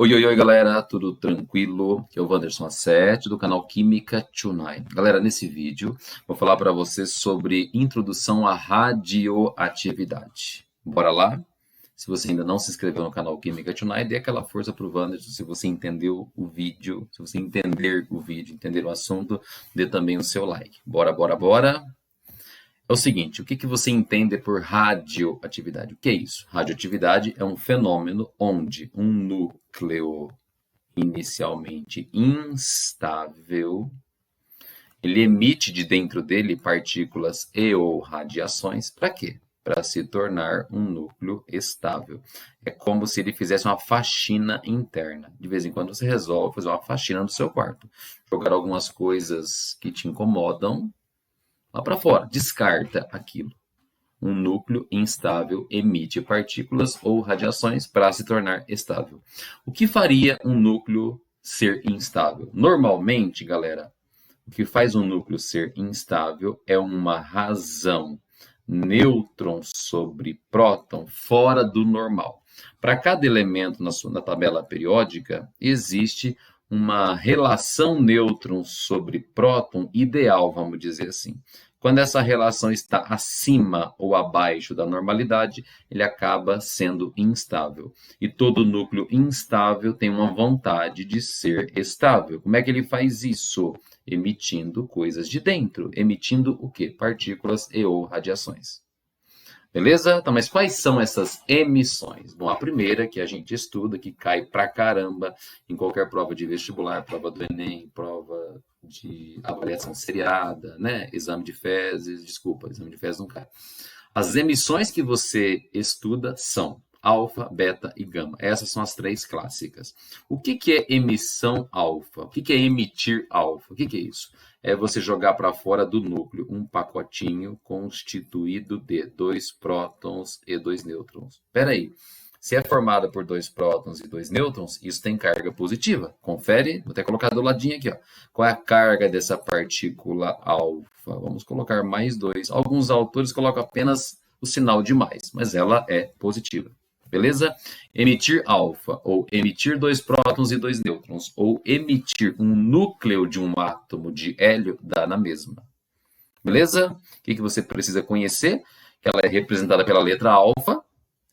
Oi, oi, oi, galera, tudo tranquilo? Aqui é o Wanderson A7 do canal Química Tonight. Galera, nesse vídeo vou falar para vocês sobre introdução à radioatividade. Bora lá? Se você ainda não se inscreveu no canal Química Tonight, dê aquela força para o Wanderson. Se você entendeu o vídeo, se você entender o vídeo, entender o assunto, dê também o seu like. Bora, bora, bora! É o seguinte, o que você entende por radioatividade? O que é isso? Radioatividade é um fenômeno onde um núcleo inicialmente instável, ele emite de dentro dele partículas e ou radiações. Para quê? Para se tornar um núcleo estável. É como se ele fizesse uma faxina interna. De vez em quando você resolve fazer uma faxina no seu quarto. Jogar algumas coisas que te incomodam lá para fora, descarta aquilo. Um núcleo instável emite partículas ou radiações para se tornar estável. O que faria um núcleo ser instável? Normalmente, galera, o que faz um núcleo ser instável é uma razão nêutron sobre próton fora do normal. Para cada elemento na tabela periódica, existe uma relação nêutron sobre próton ideal, vamos dizer assim. Quando essa relação está acima ou abaixo da normalidade, ele acaba sendo instável. E todo núcleo instável tem uma vontade de ser estável. Como é que ele faz isso? Emitindo coisas de dentro. Emitindo o quê? Partículas e ou radiações. Beleza? Então, mas quais são essas emissões? Bom, a primeira que a gente estuda, que cai pra caramba em qualquer prova de vestibular, prova do Enem, prova de avaliação seriada, né? Exame de fezes, desculpa, exame de fezes não cai. As emissões que você estuda são alfa, beta e gama. Essas são as três clássicas. O que é emissão alfa? O que é emitir alfa? O que é isso? É você jogar para fora do núcleo um pacotinho constituído de 2 prótons e 2 nêutrons. Espera aí. Se é formada por 2 prótons e 2 nêutrons, isso tem carga positiva. Confere, vou até colocar do ladinho aqui. Ó. Qual é a carga dessa partícula alfa? Vamos colocar mais 2. Alguns autores colocam apenas o sinal de mais, mas ela é positiva. Beleza? Emitir alfa, ou emitir 2 prótons e 2 nêutrons, ou emitir um núcleo de um átomo de hélio, dá na mesma. Beleza? O que você precisa conhecer? Que ela é representada pela letra alfa.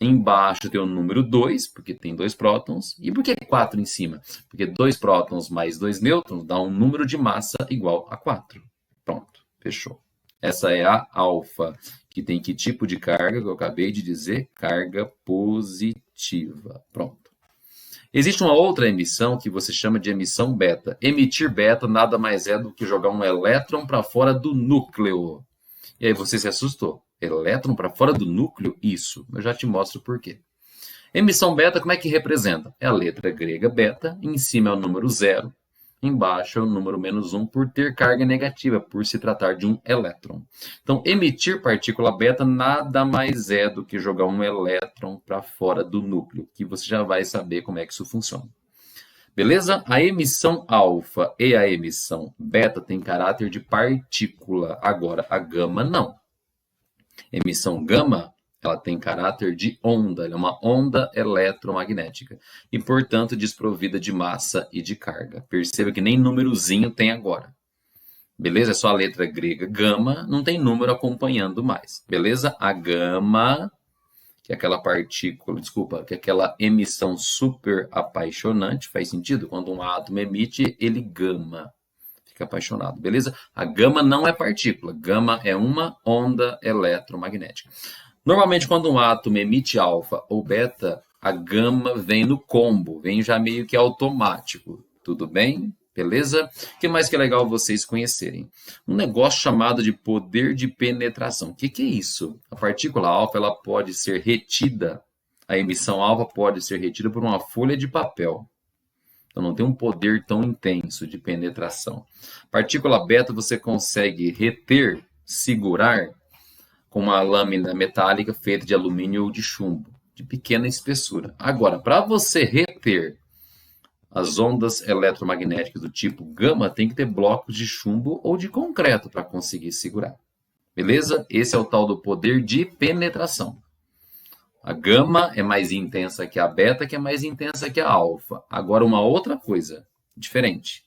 Embaixo tem o número 2, porque tem 2 prótons. E por que 4 em cima? Porque 2 prótons mais 2 nêutrons dá um número de massa igual a 4. Pronto, fechou. Essa é a alfa, que tem que tipo de carga, que eu acabei de dizer? Carga positiva. Pronto. Existe uma outra emissão que você chama de emissão beta. Emitir beta nada mais é do que jogar um elétron para fora do núcleo. E aí você se assustou. Elétron para fora do núcleo? Isso. Eu já te mostro por quê. Emissão beta, como é que representa? É a letra grega beta, em cima é o número 0, embaixo é o número -1 por ter carga negativa, por se tratar de um elétron. Então, emitir partícula beta nada mais é do que jogar um elétron para fora do núcleo, que você já vai saber como é que isso funciona. Beleza? A emissão alfa e a emissão beta têm caráter de partícula. Agora, a gama não. Emissão gama, ela tem caráter de onda, ela é uma onda eletromagnética e, portanto, desprovida de massa e de carga. Perceba que nem númerozinho tem agora. Beleza? É só a letra grega gama, não tem número acompanhando mais. Beleza? A gama, que é aquela partícula, desculpa, que é aquela emissão super apaixonante, faz sentido? Quando um átomo emite, ele gama. Fica apaixonado, beleza? A gama não é partícula, gama é uma onda eletromagnética. Normalmente, quando um átomo emite alfa ou beta, a gama vem no combo, vem já meio que automático. Tudo bem? Beleza? O que mais que é legal vocês conhecerem? Um negócio chamado de poder de penetração. O que é isso? A partícula alfa ela pode ser retida, a emissão alfa pode ser retida por uma folha de papel. Então, não tem um poder tão intenso de penetração. Partícula beta você consegue reter, segurar com uma lâmina metálica feita de alumínio ou de chumbo, de pequena espessura. Agora, para você reter as ondas eletromagnéticas do tipo gama, tem que ter blocos de chumbo ou de concreto para conseguir segurar. Beleza? Esse é o tal do poder de penetração. A gama é mais intensa que a beta, que é mais intensa que a alfa. Agora, uma outra coisa diferente,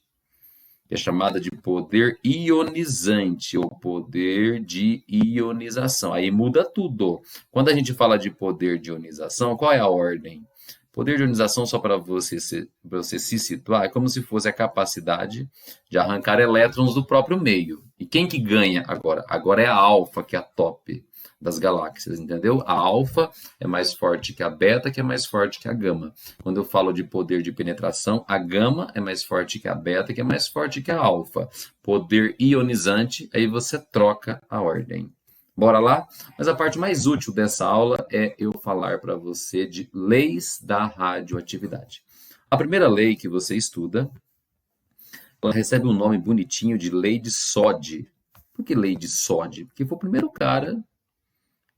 que é chamada de poder ionizante ou poder de ionização. Aí muda tudo. Quando a gente fala de poder de ionização, qual é a ordem? Poder de ionização, só para você se situar, é como se fosse a capacidade de arrancar elétrons do próprio meio. E quem que ganha agora? Agora é a alfa, que é a top das galáxias, entendeu? A alfa é mais forte que a beta, que é mais forte que a gama. Quando eu falo de poder de penetração, a gama é mais forte que a beta, que é mais forte que a alfa. Poder ionizante, aí você troca a ordem. Bora lá? Mas a parte mais útil dessa aula é eu falar para você de leis da radioatividade. A primeira lei que você estuda, ela recebe um nome bonitinho de lei de Soddy. Por que lei de Soddy? Porque foi o primeiro cara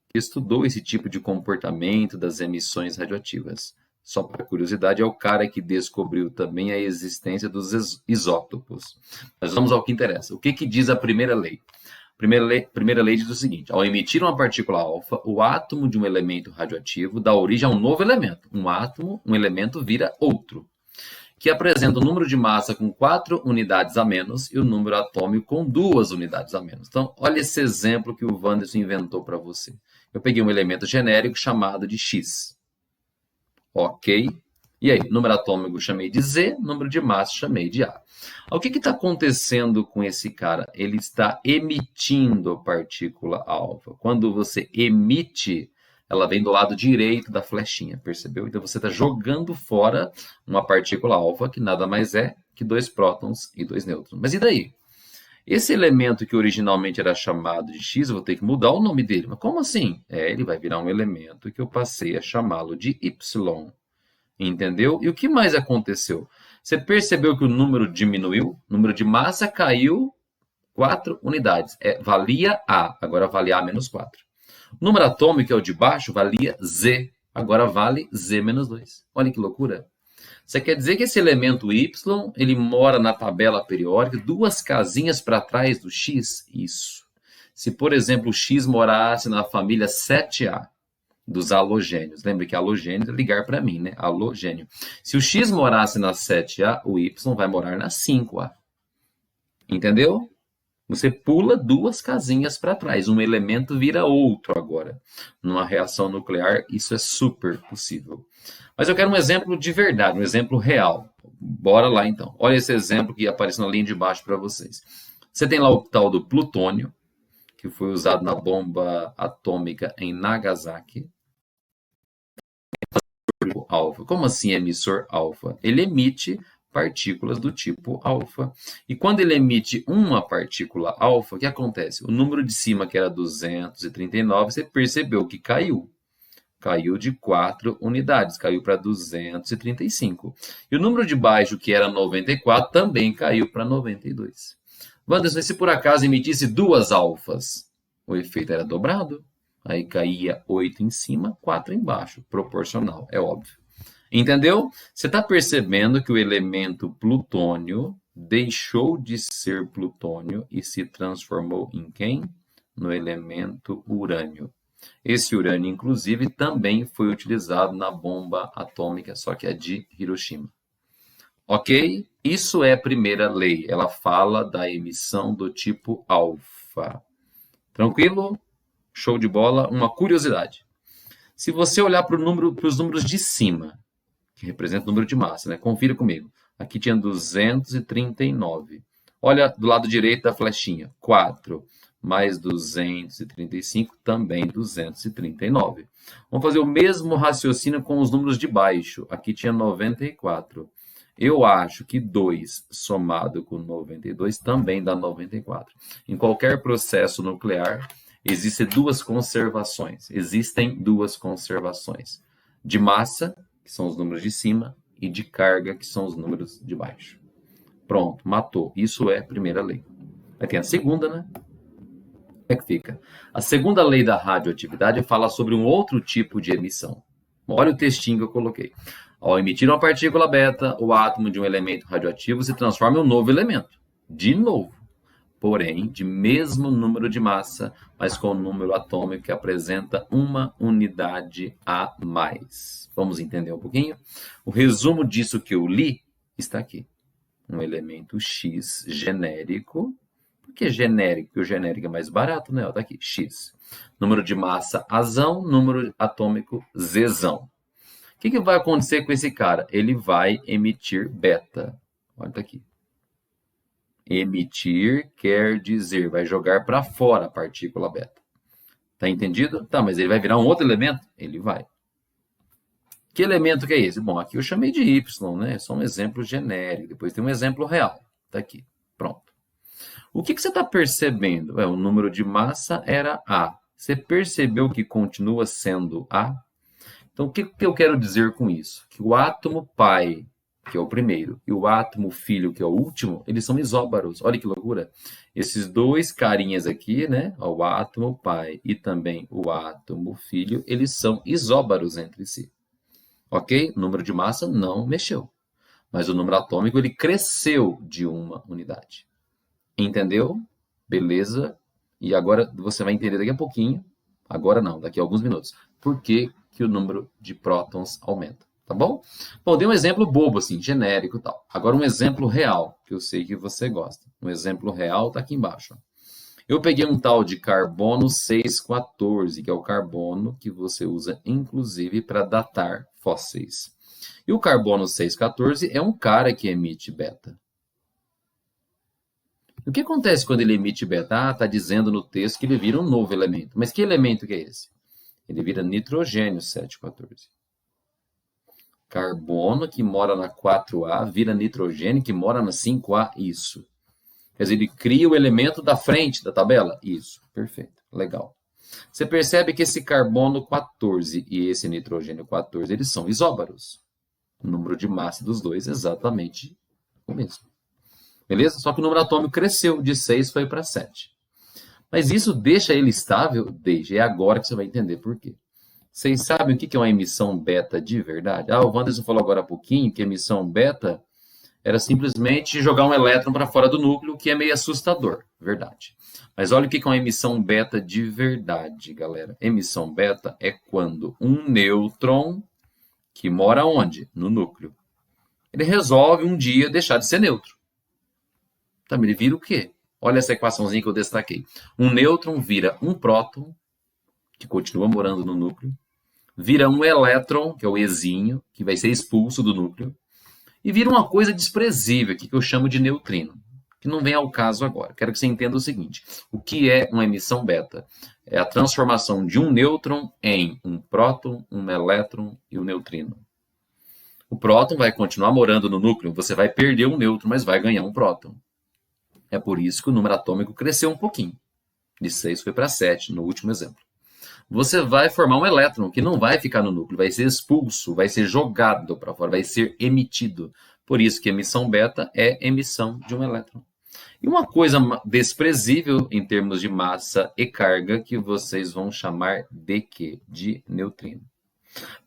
que estudou esse tipo de comportamento das emissões radioativas. Só para curiosidade, é o cara que descobriu também a existência dos isótopos. Mas vamos ao que interessa. O que diz a primeira lei? Primeira lei diz o seguinte: ao emitir uma partícula alfa, o átomo de um elemento radioativo dá origem a um novo elemento. Um átomo, um elemento vira outro, que apresenta o número de massa com 4 unidades a menos e o número atômico com 2 unidades a menos. Então, olha esse exemplo que o Wanderson inventou para você. Eu peguei um elemento genérico chamado de X. Ok? E aí, número atômico chamei de Z, número de massa chamei de A. O que está acontecendo com esse cara? Ele está emitindo a partícula alfa. Quando você emite, ela vem do lado direito da flechinha, percebeu? Então você está jogando fora uma partícula alfa, que nada mais é que 2 prótons e 2 nêutrons. Mas e daí? Esse elemento que originalmente era chamado de X, eu vou ter que mudar o nome dele. Mas como assim? Ele vai virar um elemento que eu passei a chamá-lo de Y. Entendeu? E o que mais aconteceu? Você percebeu que o número diminuiu? O número de massa caiu 4 unidades. Valia A, agora vale A menos 4. O número atômico, que é o de baixo, valia Z, agora vale Z menos 2. Olha que loucura. Você quer dizer que esse elemento Y, ele mora na tabela periódica 2 casinhas para trás do X? Isso. Se, por exemplo, o X morasse na família 7A, dos halogênios. Lembra que halogênio é ligar para mim, né? Halogênio. Se o X morasse na 7A, o Y vai morar na 5A. Entendeu? Você pula 2 casinhas para trás. Um elemento vira outro agora. Numa reação nuclear, isso é super possível. Mas eu quero um exemplo de verdade, um exemplo real. Bora lá, então. Olha esse exemplo que apareceu na linha de baixo para vocês. Você tem lá o tal do plutônio, que foi usado na bomba atômica em Nagasaki. Alfa. Como assim emissor alfa? Ele emite partículas do tipo alfa. E quando ele emite uma partícula alfa, o que acontece? O número de cima, que era 239, você percebeu que caiu. Caiu de 4 unidades, caiu para 235. E o número de baixo, que era 94, também caiu para 92. Wanderson, se por acaso emitisse 2 alfas, o efeito era dobrado. Aí caía 8 em cima, 4 embaixo, proporcional, é óbvio. Entendeu? Você está percebendo que o elemento plutônio deixou de ser plutônio e se transformou em quem? No elemento urânio. Esse urânio, inclusive, também foi utilizado na bomba atômica, só que é de Hiroshima. Ok? Isso é a primeira lei. Ela fala da emissão do tipo alfa. Tranquilo? Show de bola. Uma curiosidade. Se você olhar para os números de cima, que representa o número de massa, né? Confira comigo. Aqui tinha 239. Olha do lado direito da flechinha. 4 mais 235, também 239. Vamos fazer o mesmo raciocínio com os números de baixo. Aqui tinha 94. Eu acho que 2 somado com 92 também dá 94. Em qualquer processo nuclear, existem duas conservações. De massa, que são os números de cima, e de carga, que são os números de baixo. Pronto, matou. Isso é a primeira lei. Aí tem a segunda, né? Como é que fica? A segunda lei da radioatividade fala sobre um outro tipo de emissão. Olha o textinho que eu coloquei. Ao emitir uma partícula beta, o átomo de um elemento radioativo se transforma em um novo elemento. De novo. porém de mesmo número de massa, mas com número atômico que apresenta uma unidade a mais. Vamos entender um pouquinho? O resumo disso que eu li está aqui. Um elemento X genérico. Por que genérico? Porque o genérico é mais barato, né? Está aqui, X. Número de massa Azão, número atômico Zzão. O que vai acontecer com esse cara? Ele vai emitir beta. Olha, tá aqui. Emitir quer dizer, vai jogar para fora a partícula beta. Tá entendido? Tá, mas ele vai virar um outro elemento? Ele vai. Que elemento que é esse? Bom, aqui eu chamei de Y, né? É só um exemplo genérico. Depois tem um exemplo real. Tá aqui. Pronto. O que você está percebendo? O número de massa era A. Você percebeu que continua sendo A? Então, o que eu quero dizer com isso? Que o átomo pai, que é o primeiro, e o átomo filho, que é o último, eles são isóbaros. Olha que loucura. Esses dois carinhas aqui, né? O átomo pai e também o átomo filho, eles são isóbaros entre si. Ok? O número de massa não mexeu. Mas o número atômico, ele cresceu de uma unidade. Entendeu? Beleza? E agora você vai entender daqui a pouquinho. Agora não, daqui a alguns minutos. Por que o número de prótons aumenta, tá bom? Bom, dei um exemplo bobo, assim, genérico e tal. Agora um exemplo real, que eu sei que você gosta. Um exemplo real tá aqui embaixo. Eu peguei um tal de carbono 614, que é o carbono que você usa, inclusive, para datar fósseis. E o carbono 614 é um cara que emite beta. O que acontece quando ele emite beta? Ah, está dizendo no texto que ele vira um novo elemento. Mas que elemento que é esse? Ele vira nitrogênio 714. Carbono que mora na 4A vira nitrogênio que mora na 5A. Isso. Quer dizer, ele cria o elemento da frente da tabela? Isso. Perfeito. Legal. Você percebe que esse carbono 14 e esse nitrogênio 14, eles são isóbaros. O número de massa dos dois é exatamente o mesmo. Beleza? Só que o número atômico cresceu, de 6 foi para 7. Mas isso deixa ele estável? Deixa. É agora que você vai entender por quê. Vocês sabem o que é uma emissão beta de verdade? Ah, o Wanderson falou agora há pouquinho que emissão beta era simplesmente jogar um elétron para fora do núcleo, que é meio assustador. Verdade. Mas olha o que é uma emissão beta de verdade, galera. Emissão beta é quando um nêutron, que mora onde? No núcleo, ele resolve um dia deixar de ser neutro. Então, ele vira o quê? Olha essa equaçãozinha que eu destaquei. Um nêutron vira um próton, que continua morando no núcleo, vira um elétron, que é o Ezinho, que vai ser expulso do núcleo, e vira uma coisa desprezível, que eu chamo de neutrino, que não vem ao caso agora. Quero que você entenda o seguinte. O que é uma emissão beta? É a transformação de um nêutron em um próton, um elétron e um neutrino. O próton vai continuar morando no núcleo, você vai perder um nêutron, mas vai ganhar um próton. É por isso que o número atômico cresceu um pouquinho. De 6 foi para 7, no último exemplo. Você vai formar um elétron que não vai ficar no núcleo, vai ser expulso, vai ser jogado para fora, vai ser emitido. Por isso que emissão beta é emissão de um elétron. E uma coisa desprezível em termos de massa e carga que vocês vão chamar de quê? De neutrino.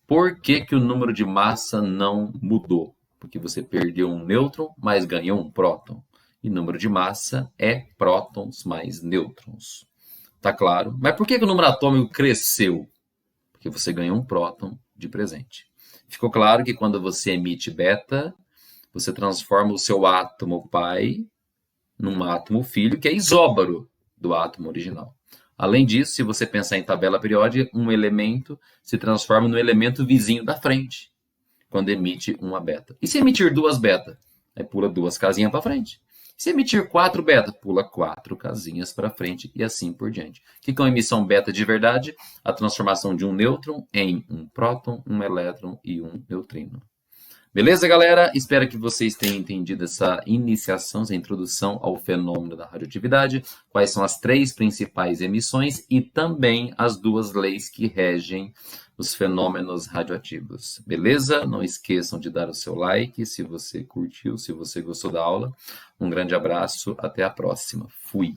Por que o número de massa não mudou? Porque você perdeu um nêutron, mas ganhou um próton. E número de massa é prótons mais nêutrons. Tá claro? Mas por que o número atômico cresceu? Porque você ganhou um próton de presente. Ficou claro que quando você emite beta, você transforma o seu átomo pai num átomo filho, que é isóbaro do átomo original. Além disso, se você pensar em tabela periódica, um elemento se transforma no elemento vizinho da frente, quando emite uma beta. E se emitir duas beta? Aí pula duas casinhas para frente. Se emitir 4 beta, pula 4 casinhas para frente e assim por diante. O que é uma emissão beta de verdade? A transformação de um nêutron em um próton, um elétron e um neutrino. Beleza, galera? Espero que vocês tenham entendido essa iniciação, essa introdução ao fenômeno da radioatividade, quais são as 3 principais emissões e também as 2 leis que regem os fenômenos radioativos. Beleza? Não esqueçam de dar o seu like se você curtiu, se você gostou da aula. Um grande abraço, até a próxima. Fui!